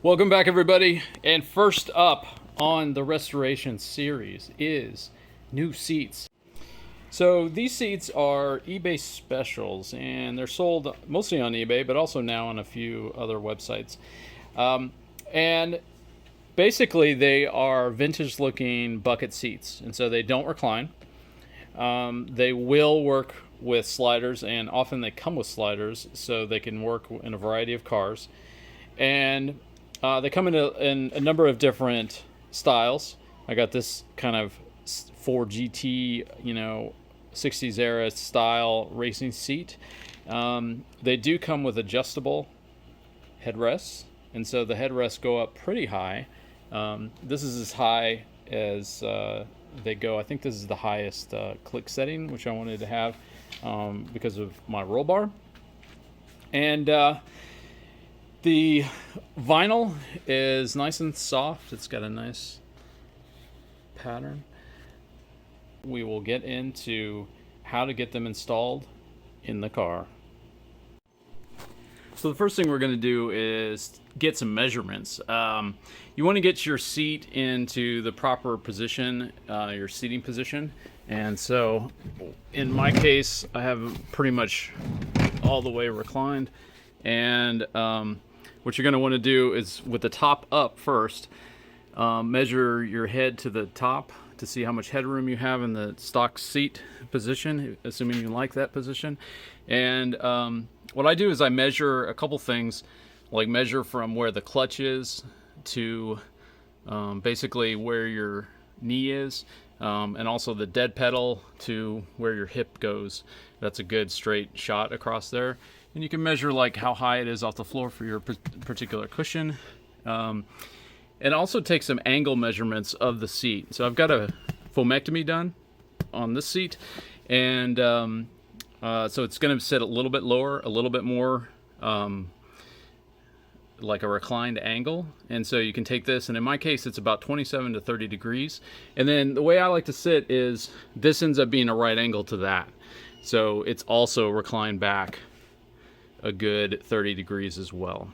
Welcome back, everybody. And first up on the restoration series is new seats. So these seats are eBay specials, and they're sold mostly on eBay, but also now on a few other websites. And basically, they are vintage-looking bucket seats, and so they don't recline. They will work with sliders, and often they come with sliders, so they can work in a variety of cars. And they come in a number of different styles. I got this kind of Ford GT, 60s era style racing seat. They do come with adjustable headrests, and so the headrests go up pretty high. This is as high as they go. I think this is the highest click setting, which I wanted to have because of my roll bar. And the vinyl is nice and soft. It's got a nice pattern. We will get into how to get them installed in the car. So the first thing we're going to do is get some measurements. You want to get your seat into the proper position, your seating position. And so in my case, I have pretty much all the way reclined. And what you're going to want to do is, with the top up first, measure your head to the top to see how much headroom you have in the stock seat position, assuming you like that position. And what I do is I measure a couple things, like measure from where the clutch is to basically where your knee is, and also the dead pedal to where your hip goes. That's a good straight shot across there. And you can measure like how high it is off the floor for your particular cushion. And also take some angle measurements of the seat. So I've got a foamectomy done on this seat, and so it's going to sit a little bit lower, a little bit more like a reclined angle. And so you can take this, and in my case it's about 27 to 30 degrees. And then the way I like to sit is this ends up being a right angle to that. So it's also reclined back a good 30 degrees as well.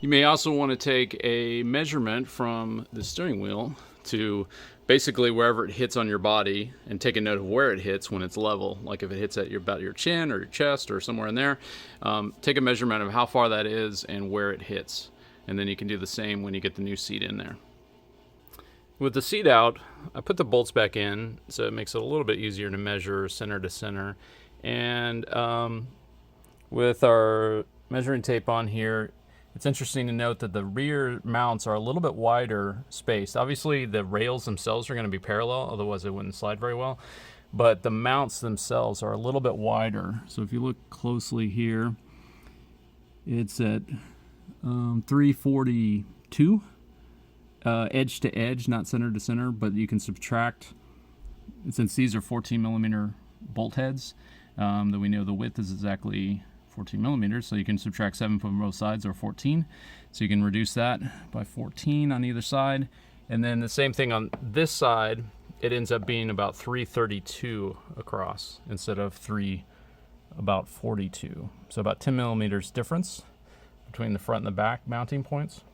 You may also want to take a measurement from the steering wheel to basically wherever it hits on your body, and take a note of where it hits when it's level. Like if it hits at about your chin or your chest or somewhere in there, take a measurement of how far that is and where it hits. And then you can do the same when you get the new seat in there. With the seat out, I put the bolts back in, so it makes it a little bit easier to measure center to center. And with our measuring tape on here, it's interesting to note that the rear mounts are a little bit wider spaced. Obviously, the rails themselves are going to be parallel, otherwise it wouldn't slide very well. But the mounts themselves are a little bit wider. So if you look closely here, it's at 342 edge to edge, not center to center, but you can subtract, since these are 14 millimeter bolt heads, that we know the width is exactly 14 millimeters, so you can subtract 7 from both sides, or 14. So you can reduce that by 14 on either side. And then the same thing on this side, it ends up being about 332 across instead of about 42. So about 10 millimeters difference between the front and the back mounting points.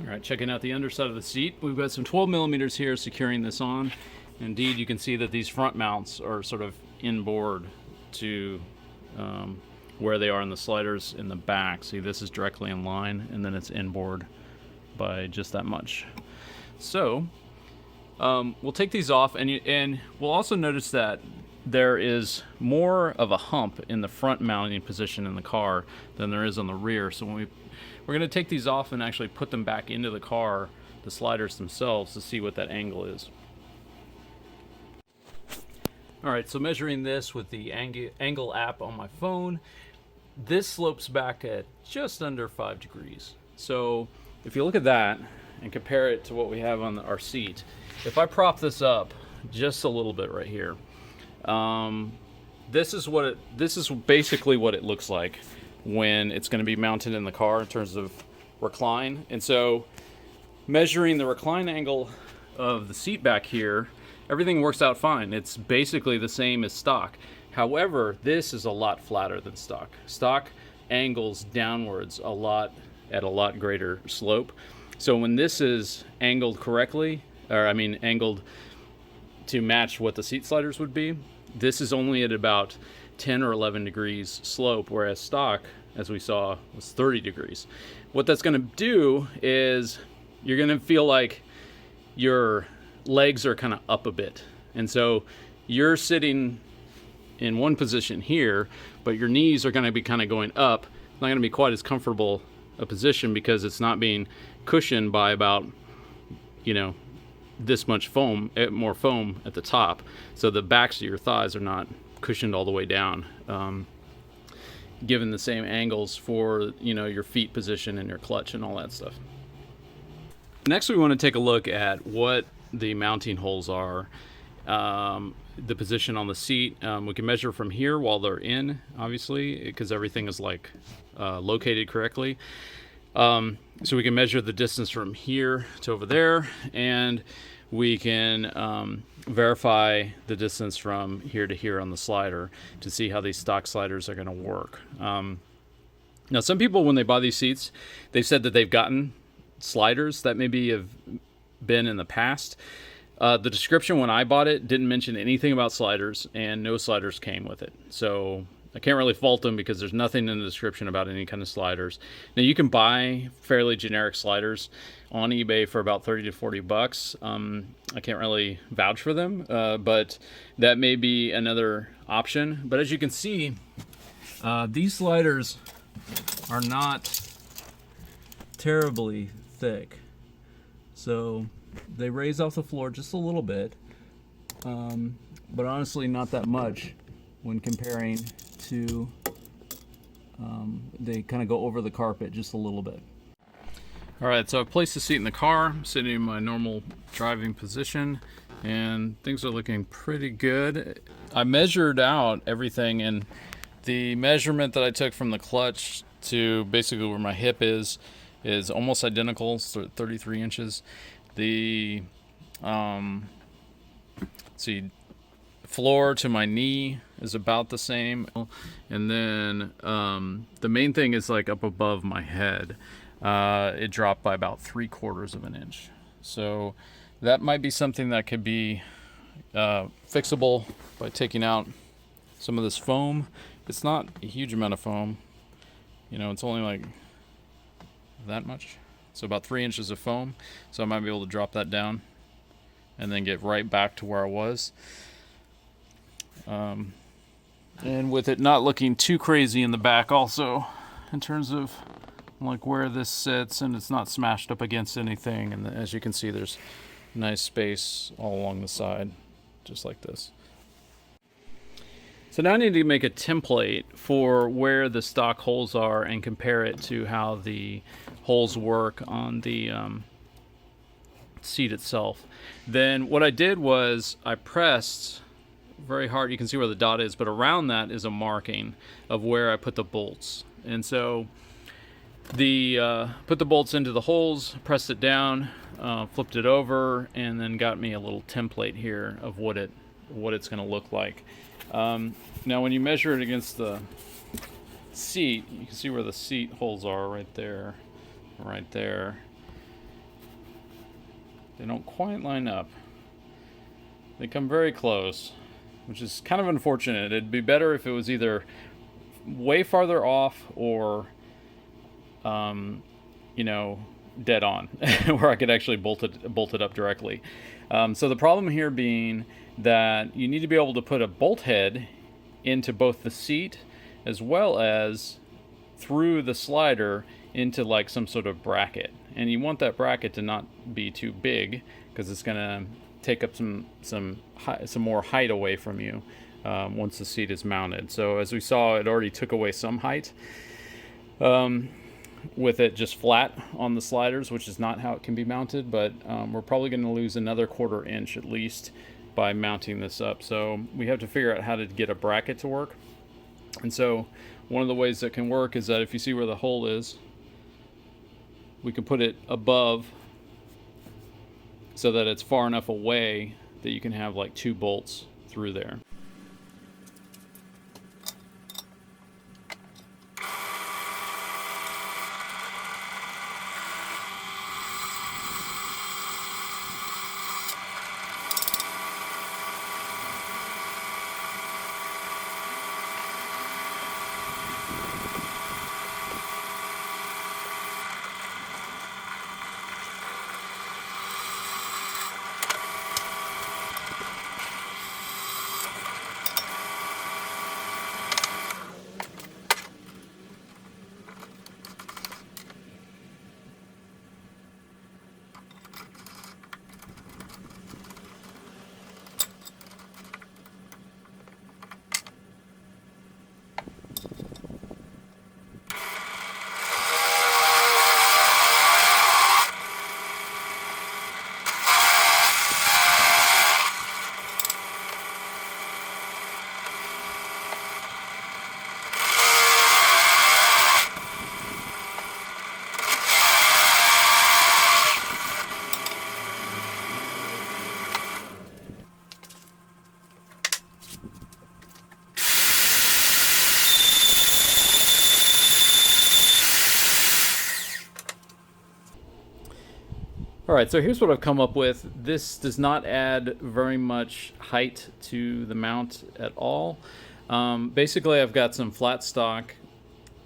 All right, checking out the underside of the seat. We've got some 12 millimeters here securing this on. Indeed, you can see that these front mounts are sort of inboard to where they are in the sliders in the back. See, this is directly in line, and then it's inboard by just that much. So we'll take these off, and we'll also notice that there is more of a hump in the front mounting position in the car than there is on the rear. So when we're going to take these off and actually put them back into the car, the sliders themselves, to see what that angle is. All right, so measuring this with the angle app on my phone, this slopes back at just under 5 degrees. So if you look at that and compare it to what we have on our seat, if I prop this up just a little bit right here, this is basically what it looks like when it's going to be mounted in the car in terms of recline. And so measuring the recline angle of the seat back here, everything works out fine. It's basically the same as stock. However, this is a lot flatter than stock. Stock angles downwards at a lot greater slope. So when this is angled correctly, or I mean angled to match what the seat sliders would be, this is only at about 10 or 11 degrees slope, whereas stock, as we saw, was 30 degrees. What that's going to do is you're going to feel like your legs are kind of up a bit. And so you're sitting in one position here, but your knees are going to be kind of going up. It's not going to be quite as comfortable a position because it's not being cushioned by about, you know, this much foam, more foam at the top. So the backs of your thighs are not cushioned all the way down, given the same angles for, you know, your feet position and your clutch and all that stuff. Next, we want to take a look at what the mounting holes are, the position on the seat. We can measure from here while they're in, obviously, because everything is like located correctly. So we can measure the distance from here to over there, and we can verify the distance from here to here on the slider to see how these stock sliders are going to work. Now, some people, when they buy these seats, they've said that they've gotten sliders that maybe have been in the past. The description when I bought it didn't mention anything about sliders, and no sliders came with it. So I can't really fault them because there's nothing in the description about any kind of sliders. Now, you can buy fairly generic sliders on eBay for about 30 to 40 bucks. I can't really vouch for them, but that may be another option. But as you can see, these sliders are not terribly thick. So they raise off the floor just a little bit, but honestly not that much when comparing to, they kind of go over the carpet just a little bit. All right, so I've placed the seat in the car. I'm sitting in my normal driving position, and things are looking pretty good. I measured out everything, and the measurement that I took from the clutch to basically where my hip is almost identical, so 33 inches. The floor to my knee is about the same, and then the main thing is like up above my head. It dropped by about 3/4 of an inch. So that might be something that could be fixable by taking out some of this foam. It's not a huge amount of foam, you know, it's only like that much, so about 3 inches of foam. So I might be able to drop that down and then get right back to where I was, and with it not looking too crazy in the back also, in terms of like where this sits, and it's not smashed up against anything. And as you can see, there's nice space all along the side, just like this. So now I need to make a template for where the stock holes are and compare it to how the holes work on the seat itself. Then what I did was I pressed very hard. You can see where the dot is, but around that is a marking of where I put the bolts. And so put the bolts into the holes, pressed it down, flipped it over, and then got me a little template here of what it's going to look like. Now when you measure it against the seat, you can see where the seat holes are right there, right there. They don't quite line up. They come very close, which is kind of unfortunate. It'd be better if it was either way farther off or you know, dead on, where I could actually bolt it up directly. So the problem here being that you need to be able to put a bolt head into both the seat as well as through the slider into like some sort of bracket. And you want that bracket to not be too big because it's going to take up some more height away from you once the seat is mounted. So as we saw, it already took away some height with it just flat on the sliders, which is not how it can be mounted, but we're probably going to lose another 1/4 inch at least by mounting this up. So we have to figure out how to get a bracket to work. And so one of the ways that can work is that if you see where the hole is, we can put it above so that it's far enough away that you can have like 2 bolts through there. All right, so here's what I've come up with. This does not add very much height to the mount at all. Basically, I've got some flat stock.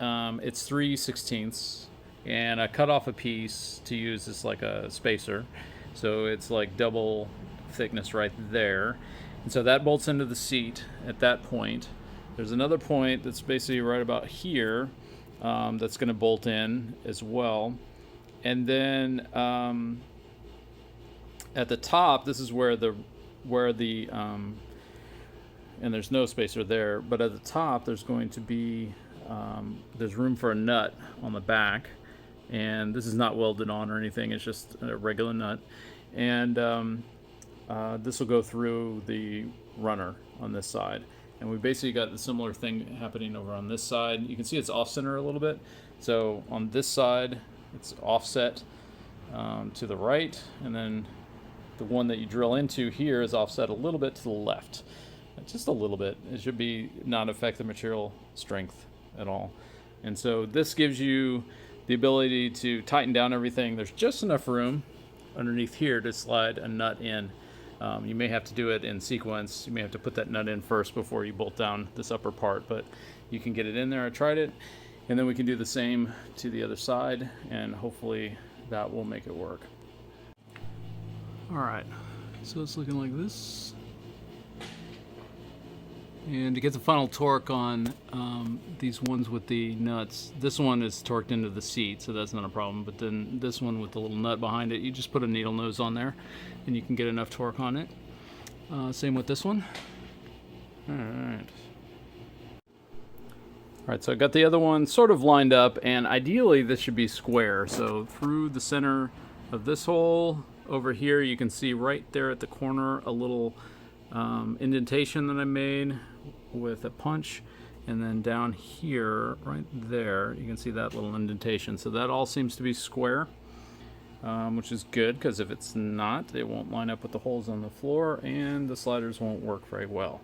It's 3/16, and I cut off a piece to use as like a spacer. So it's like double thickness right there. And so that bolts into the seat at that point. There's another point that's basically right about here that's going to bolt in as well. And then at the top, this is where the and there's no spacer there, but at the top there's going to be there's room for a nut on the back, and this is not welded on or anything. It's just a regular nut, and this will go through the runner on this side. And we basically got the similar thing happening over on this side. You can see it's off center a little bit. So on this side, it's offset to the right, and then the one that you drill into here is offset a little bit to the left. Just a little bit. It should be not affect the material strength at all. And so this gives you the ability to tighten down everything. There's just enough room underneath here to slide a nut in. You may have to do it in sequence. You may have to put that nut in first before you bolt down this upper part, but you can get it in there. I tried it, and then we can do the same to the other side, and hopefully that will make it work. All right, so it's looking like this. And to get the final torque on these ones with the nuts, this one is torqued into the seat, so that's not a problem. But then this one with the little nut behind it, you just put a needle nose on there, and you can get enough torque on it. Same with this one. All right. All right, so I got the other one sort of lined up, and ideally this should be square. So through the center of this hole over here, you can see right there at the corner a little indentation that I made with a punch, and then down here right there you can see that little indentation. So that all seems to be square, which is good, because if it's not, it won't line up with the holes on the floor and the sliders won't work very well.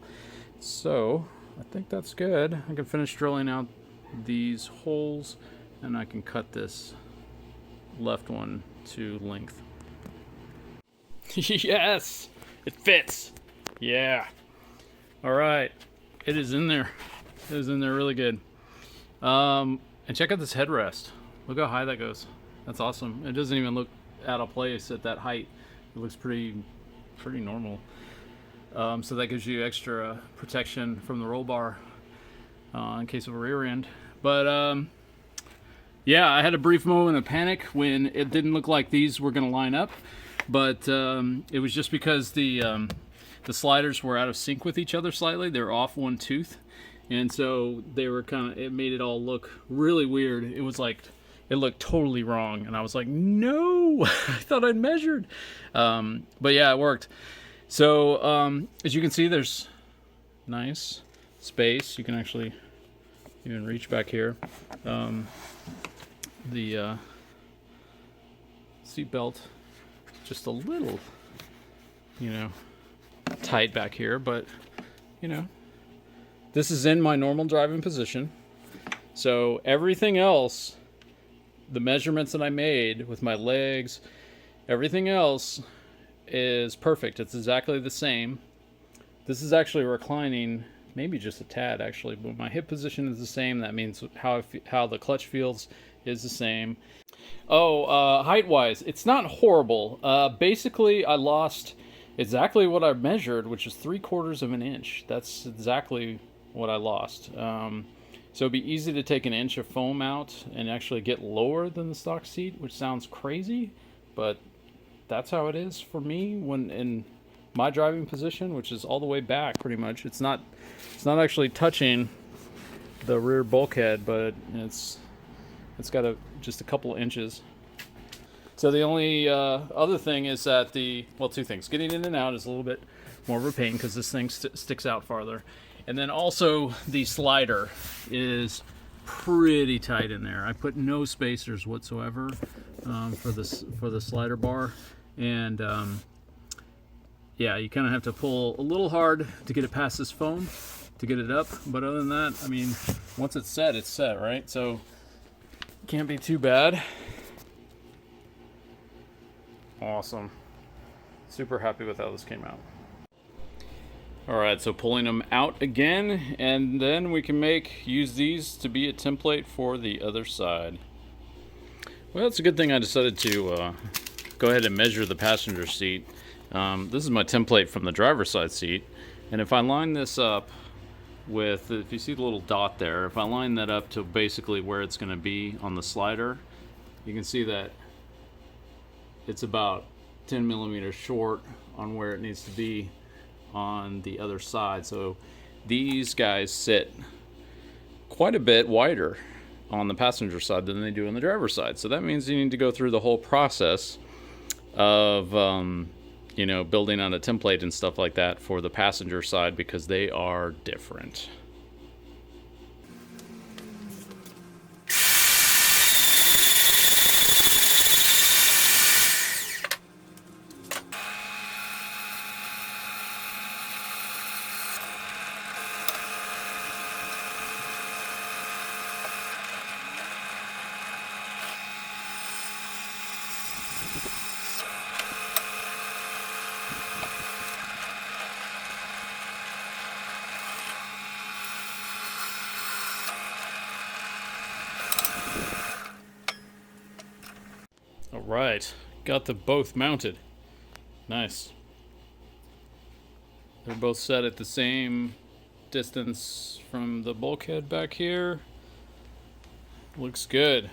So I think that's good. I can finish drilling out these holes, and I can cut this left one to length. Yes, it fits. Yeah. All right. It is in there. It is in there really good. And check out this headrest. Look how high that goes. That's awesome. It doesn't even look out of place at that height. It looks pretty normal. So that gives you extra protection from the roll bar in case of a rear end. But yeah, I had a brief moment of panic when it didn't look like these were going to line up. But it was just because the sliders were out of sync with each other slightly. They're off one tooth, and so they were it made it all look really weird. It was like, it looked totally wrong, and I was like, no, I thought I'd measured. But yeah, it worked. So as you can see, there's nice space. You can actually even reach back here. The seat belt, just a little, tight back here, but this is in my normal driving position. So everything else, the measurements that I made with my legs, everything else is perfect. It's exactly the same. This is actually reclining, maybe just a tad actually, but my hip position is the same. That means how the clutch feels is the same. Height wise, it's not horrible. Basically I lost exactly what I measured, which is 3/4 of an inch. That's exactly what I lost. So it'd be easy to take an inch of foam out and actually get lower than the stock seat, which sounds crazy, but that's how it is for me when in my driving position, which is all the way back pretty much. It's not actually touching the rear bulkhead, but it's got just a couple of inches. So the only other thing is that two things. Getting in and out is a little bit more of a pain because this thing sticks out farther. And then also the slider is pretty tight in there. I put no spacers whatsoever for the slider bar. And yeah, you kind of have to pull a little hard to get it past this foam to get it up. But other than that, I mean, once it's set, right? So can't be too bad. Awesome. Super happy with how this came out. Alright, so pulling them out again, and then we can use these to be a template for the other side. Well, it's a good thing I decided to go ahead and measure the passenger seat. This is my template from the driver's side seat, and if I line this up with, if you see the little dot there, if I line that up to basically where it's going to be on the slider, you can see that it's about 10 millimeters short on where it needs to be on the other side. So these guys sit quite a bit wider on the passenger side than they do on the driver's side. So that means you need to go through the whole process of you know, building on a template and stuff like that for the passenger side, because they are different. Alright, got them both mounted. Nice. They're both set at the same distance from the bulkhead back here. Looks good.